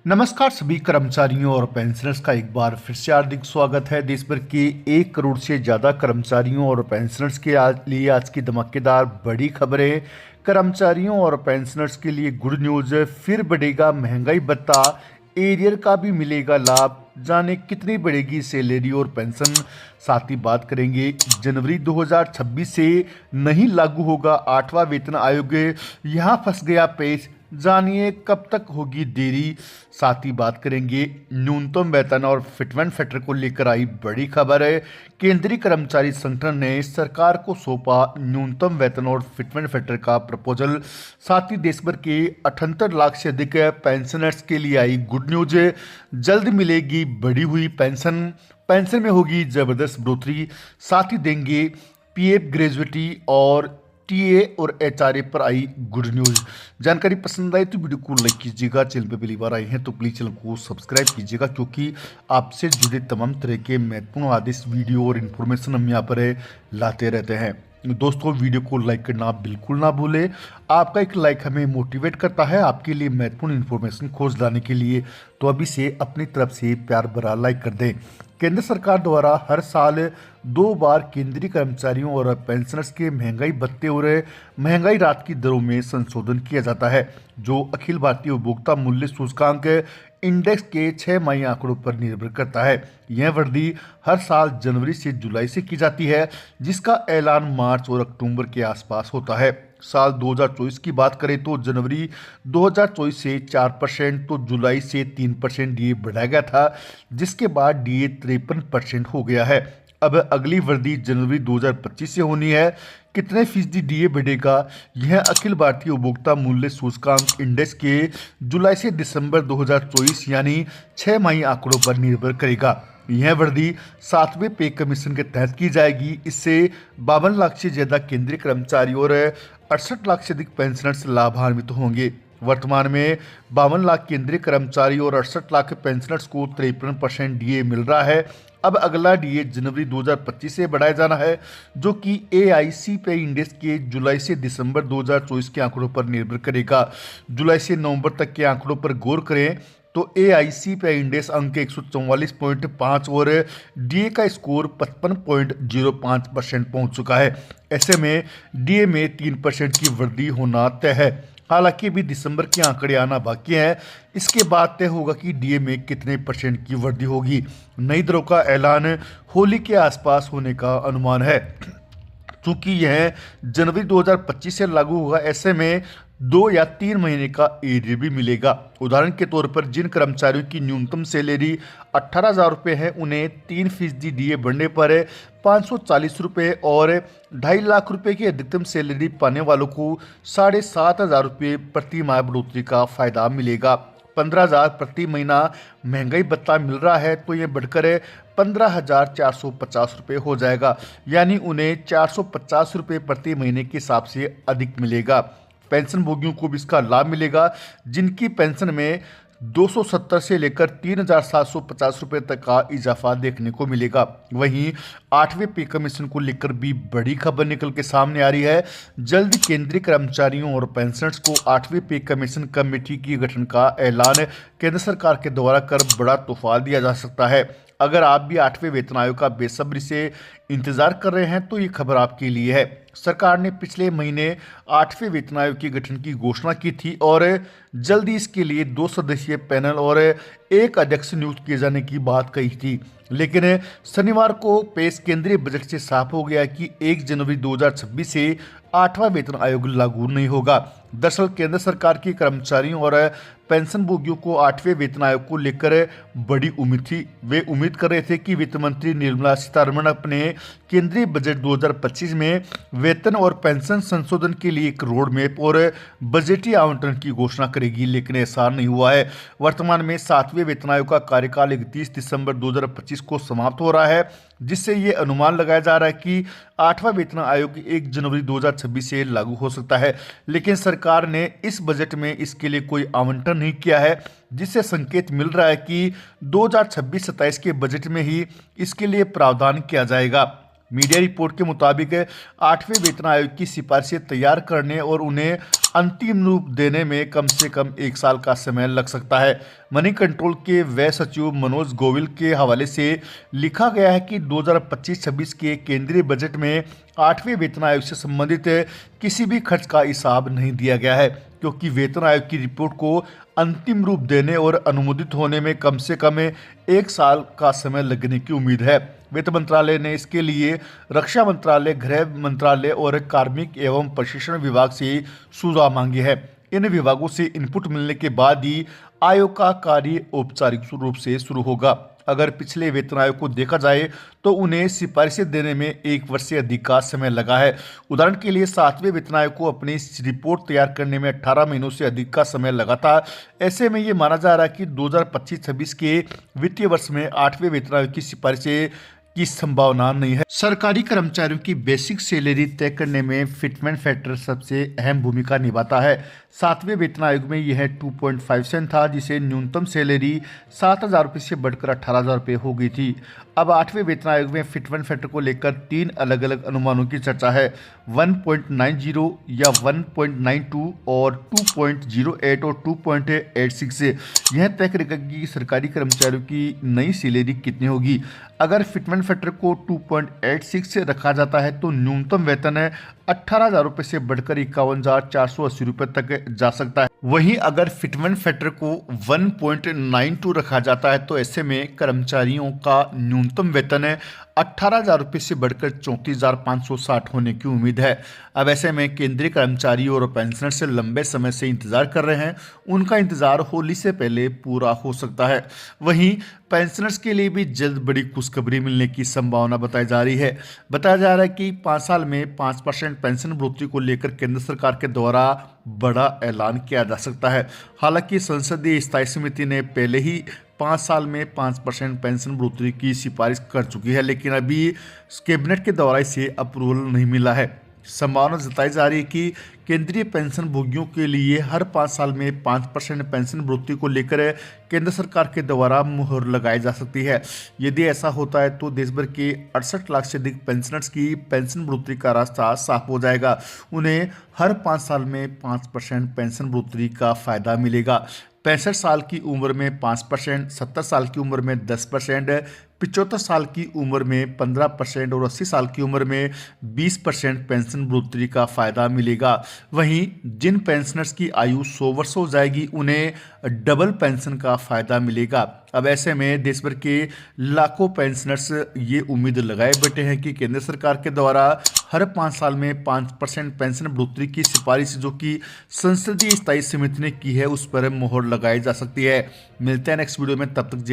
नमस्कार सभी कर्मचारियों और पेंशनर्स का एक बार फिर से हार्दिक स्वागत है। देश भर के 1 करोड़ से ज़्यादा कर्मचारियों और पेंशनर्स के लिए आज की धमाकेदार बड़ी खबरें। कर्मचारियों और पेंशनर्स के लिए गुड न्यूज़, फिर बढ़ेगा महंगाई भत्ता, एरियर का भी मिलेगा लाभ। जाने कितनी बढ़ेगी सैलरी और पेंशन। साथ ही बात करेंगे जनवरी 2026 से नहीं लागू होगा 8वां वेतन आयोग, यहाँ फंस गया पेश। जानिए कब तक होगी देरी। साथ ही बात करेंगे न्यूनतम वेतन और फिटमेंट फैक्टर को लेकर आई बड़ी खबर है। केंद्रीय कर्मचारी संगठन ने सरकार को सौंपा न्यूनतम वेतन और फिटमेंट फैक्टर का प्रपोजल। साथ ही देश भर के 78 लाख से अधिक पेंशनर्स के लिए आई गुड न्यूज, जल्द मिलेगी बढ़ी हुई पेंशन। पेंशन में होगी जबरदस्त बढ़ोतरी। साथ ही देंगे पीएफ ग्रेजुएटी और टीए और एचआरए पर आई गुड न्यूज। जानकारी पसंद आई तो वीडियो को लाइक कीजिएगा। चैनल पे पहली बार आए हैं तो प्लीज चैनल को सब्सक्राइब कीजिएगा, क्योंकि आपसे जुड़े तमाम तरह के महत्वपूर्ण आदेश, वीडियो और इन्फॉर्मेशन हम यहाँ पर लाते रहते हैं। दोस्तों, वीडियो को लाइक करना बिल्कुल ना भूलें। आपका एक लाइक हमें मोटिवेट करता है आपके लिए महत्वपूर्ण इन्फॉर्मेशन खोज लाने के लिए। तो अभी से अपनी तरफ से प्यार भरा लाइक कर दें। केंद्र सरकार द्वारा हर साल 2 बार केंद्रीय कर्मचारियों और पेंशनर्स के महंगाई भत्ते और महंगाई राहत की दरों में संशोधन किया जाता है, जो अखिल भारतीय उपभोक्ता मूल्य सूचकांक इंडेक्स के 6 माही आंकड़ों पर निर्भर करता है। यह वृद्धि हर साल जनवरी से जुलाई से की जाती है, जिसका ऐलान मार्च और अक्टूबर के आसपास होता है। साल 2024 की बात करें तो जनवरी 2024 से 4%, तो जुलाई से 3% डीए बढ़ाया गया था, जिसके बाद डीए 53% हो गया है। अब अगली वृद्धि जनवरी 2025 से होनी है। कितने फीसदी डीए बढ़ेगा, यह अखिल भारतीय उपभोक्ता मूल्य सूचकांक इंडेक्स के जुलाई से दिसंबर 2024 यानी 6 माही आंकड़ों पर निर्भर करेगा। यह वृद्धि 7वें पे कमीशन के तहत की जाएगी। इससे 52 लाख से ज्यादा केंद्रीय कर्मचारी और 68 लाख से अधिक पेंशनर्स लाभान्वित होंगे। वर्तमान में 52 लाख केंद्रीय कर्मचारी और 68 लाख पेंशनर्स को 53% डीए मिल रहा है। अब अगला डीए जनवरी 2025 से बढ़ाया जाना है, जो कि एआईसीपीआई इंडेक्स के जुलाई से दिसंबर 2024 के आंकड़ों पर निर्भर करेगा। जुलाई से नवंबर तक के आंकड़ों पर गौर करें तो एआईसीपीआई इंडेक्स अंक 144.5 और डीए का स्कोर 55.05% पहुंच चुका है। ऐसे में डीए में 3% की वृद्धि होना तय है। हालांकि अभी दिसंबर के आंकड़े आना बाकी हैं। इसके बाद तय होगा कि डीए में कितने परसेंट की वृद्धि होगी। नई दरों का ऐलान होली के आसपास होने का अनुमान है। चूंकि यह जनवरी 2025 से लागू होगा, ऐसे में 2 या 3 महीने का एरियर भी मिलेगा। उदाहरण के तौर पर जिन कर्मचारियों की न्यूनतम सैलरी 18,000 रुपये है, उन्हें 3% डीए बढ़ने पर 540 रुपये और 2.5 लाख रुपये की अधिकतम सैलरी पाने वालों को 7,500 रुपये प्रति माह बढ़ोतरी का फायदा मिलेगा। 15,000 प्रति महीना महंगाई भत्ता मिल रहा है, तो यह बढ़कर 15,450 रुपये हो जाएगा, यानी उन्हें 450 रुपये प्रति महीने के हिसाब से अधिक मिलेगा। पेंशन भोगियों को भी इसका लाभ मिलेगा, जिनकी पेंशन में 270 से लेकर 3,750 रुपये तक का इजाफा देखने को मिलेगा। वहीं 8वें पे कमीशन को लेकर भी बड़ी खबर निकल के सामने आ रही है। जल्द केंद्रीय कर्मचारियों और पेंशनर्स को 8वें पे कमीशन कमेटी की गठन का ऐलान केंद्र सरकार के द्वारा कर बड़ा तोहफा दिया जा सकता है। अगर आप भी 8वें वेतन आयोग का बेसब्री से इंतजार कर रहे हैं तो ये खबर आपके लिए है। सरकार ने पिछले महीने 8वें वेतन आयोग के गठन की घोषणा की थी और जल्दी इसके लिए 2 सदस्यीय पैनल और 1 अध्यक्ष नियुक्त किए जाने की बात कही थी। लेकिन शनिवार को पेश केंद्रीय बजट से साफ हो गया कि 1 जनवरी 2026 से 8वां वेतन आयोग लागू नहीं होगा। दरअसल केंद्र सरकार के कर्मचारियों और पेंशन भोगियों को 8वें वेतन आयोग को लेकर बड़ी उम्मीद थी। वे उम्मीद कर रहे थे कि वित्त मंत्री निर्मला सीतारमण अपने केंद्रीय बजट 2025 में वेतन और पेंशन संशोधन के लिए एक रोड मैप और बजटीय आवंटन की घोषणा करेगी, लेकिन ऐसा नहीं हुआ है। वर्तमान में 7वें वेतन आयोग का कार्यकाल 31 दिसंबर 2025 को समाप्त हो रहा है, जिससे ये अनुमान लगाया जा रहा है कि 8वां वेतन आयोग 1 जनवरी 2026 से लागू हो सकता है। लेकिन सरकार ने इस बजट में इसके लिए कोई आवंटन नहीं किया है, जिससे संकेत मिल रहा है कि 2026-27 के बजट में ही इसके लिए प्रावधान किया जाएगा। मीडिया रिपोर्ट के मुताबिक 8वें वेतन आयोग की सिफारिशें तैयार करने और उन्हें अंतिम रूप देने में कम से कम 1 साल का समय लग सकता है। मनी कंट्रोल के व्यय सचिव मनोज गोविल के हवाले से लिखा गया है कि 2025-26 के केंद्रीय बजट में 8वें वेतन आयोग से संबंधित किसी भी खर्च का हिसाब नहीं दिया गया है, क्योंकि वेतन आयोग की रिपोर्ट को अंतिम रूप देने और अनुमोदित होने में कम से कम 1 साल का समय लगने की उम्मीद है। वित्त मंत्रालय ने इसके लिए रक्षा मंत्रालय, गृह मंत्रालय और कार्मिक एवं प्रशिक्षण विभाग से सुझाव मांगे हैं। इन विभागों से इनपुट मिलने के बाद ही आयोग का कार्य औपचारिक रूप से शुरू होगा। अगर पिछले वेतन आयोग को देखा जाए तो उन्हें सिफारिशें देने में 1 वर्ष से अधिक का समय लगा है। उदाहरण के लिए 7वें वेतन आयोग को अपनी रिपोर्ट तैयार करने में 18 महीनों से अधिक का समय लगा था। ऐसे में ये माना जा रहा है कि 2025-26 के वित्तीय वर्ष में 8वें वेतन आयोग की सिफारिशें की संभावना नहीं है। सरकारी कर्मचारियों की बेसिक सैलरी तय करने में फिटमेंट फैक्टर सबसे अहम भूमिका निभाता है। 7वें वेतन आयोग में यह 2.57 था, जिसे न्यूनतम सैलरी 7,000 रुपये से बढ़कर 18,000 रुपये हो गई थी। अब 8वें वेतन आयोग में फिटमेंट फैक्टर को लेकर 3 अलग अलग अनुमानों की चर्चा है, 1.90 या 1.92 और 2.08 और 2.86 से। यह तय करेगा कि सरकारी कर्मचारियों की नई सैलरी कितनी होगी। अगर फिटमेंट फैक्टर को 2.86 से रखा जाता है तो न्यूनतम वेतन 18,000 रुपये से बढ़कर 51,480 रुपये तक जा सकता है। वहीं अगर फिटमेंट फैक्टर को 1.92 रखा जाता है तो ऐसे में कर्मचारियों का न्यूनतम वेतन 18,000 रुपये से बढ़कर 34,560 होने की उम्मीद है। अब ऐसे में केंद्रीय कर्मचारी और पेंशनर से लंबे समय से इंतजार कर रहे हैं, उनका इंतजार होली से पहले पूरा हो सकता है। वहीं पेंशनर्स के लिए भी जल्द बड़ी खुशखबरी मिलने की संभावना बताई जा रही है। बताया जा रहा है कि 5 साल में 5% पेंशन बढ़ोतरी को लेकर केंद्र सरकार के द्वारा बड़ा ऐलान किया जा सकता है। हालांकि संसदीय स्थायी समिति ने पहले ही 5 साल में 5% पेंशन बढ़ोतरी की सिफारिश कर चुकी है, लेकिन अभी कैबिनेट के द्वारा इसे अप्रूवल नहीं मिला है। संभावना जताई जा रही है कि केंद्रीय पेंशन भोगियों के लिए हर 5 साल में 5% पेंशन बढ़ोतरी को लेकर केंद्र सरकार के द्वारा मुहर लगाई जा सकती है। यदि ऐसा होता है तो देश भर के 68 लाख से अधिक पेंशनर्स की पेंशन बढ़ोतरी का रास्ता साफ हो जाएगा। उन्हें हर 5 साल में 5% पेंशन बढ़ोतरी का फायदा मिलेगा। 65 साल की उम्र में 5%, 70 साल की उम्र में 10%, 75 साल की उम्र में 15% और 80 साल की उम्र में 20% पेंशन बढ़ोतरी का फायदा मिलेगा। वहीं जिन पेंशनर्स की आयु 100 वर्ष हो जाएगी उन्हें डबल पेंशन का फायदा मिलेगा। अब ऐसे में देश भर के लाखों पेंशनर्स ये उम्मीद लगाए बैठे हैं कि केंद्र सरकार के द्वारा हर 5 साल में 5% पेंशन बढ़ोतरी की सिफारिश जो कि संसदीय स्थायी समिति ने की है उस पर मोहर लगाई जा सकती है। मिलते हैं नेक्स्ट वीडियो में, तब तक जय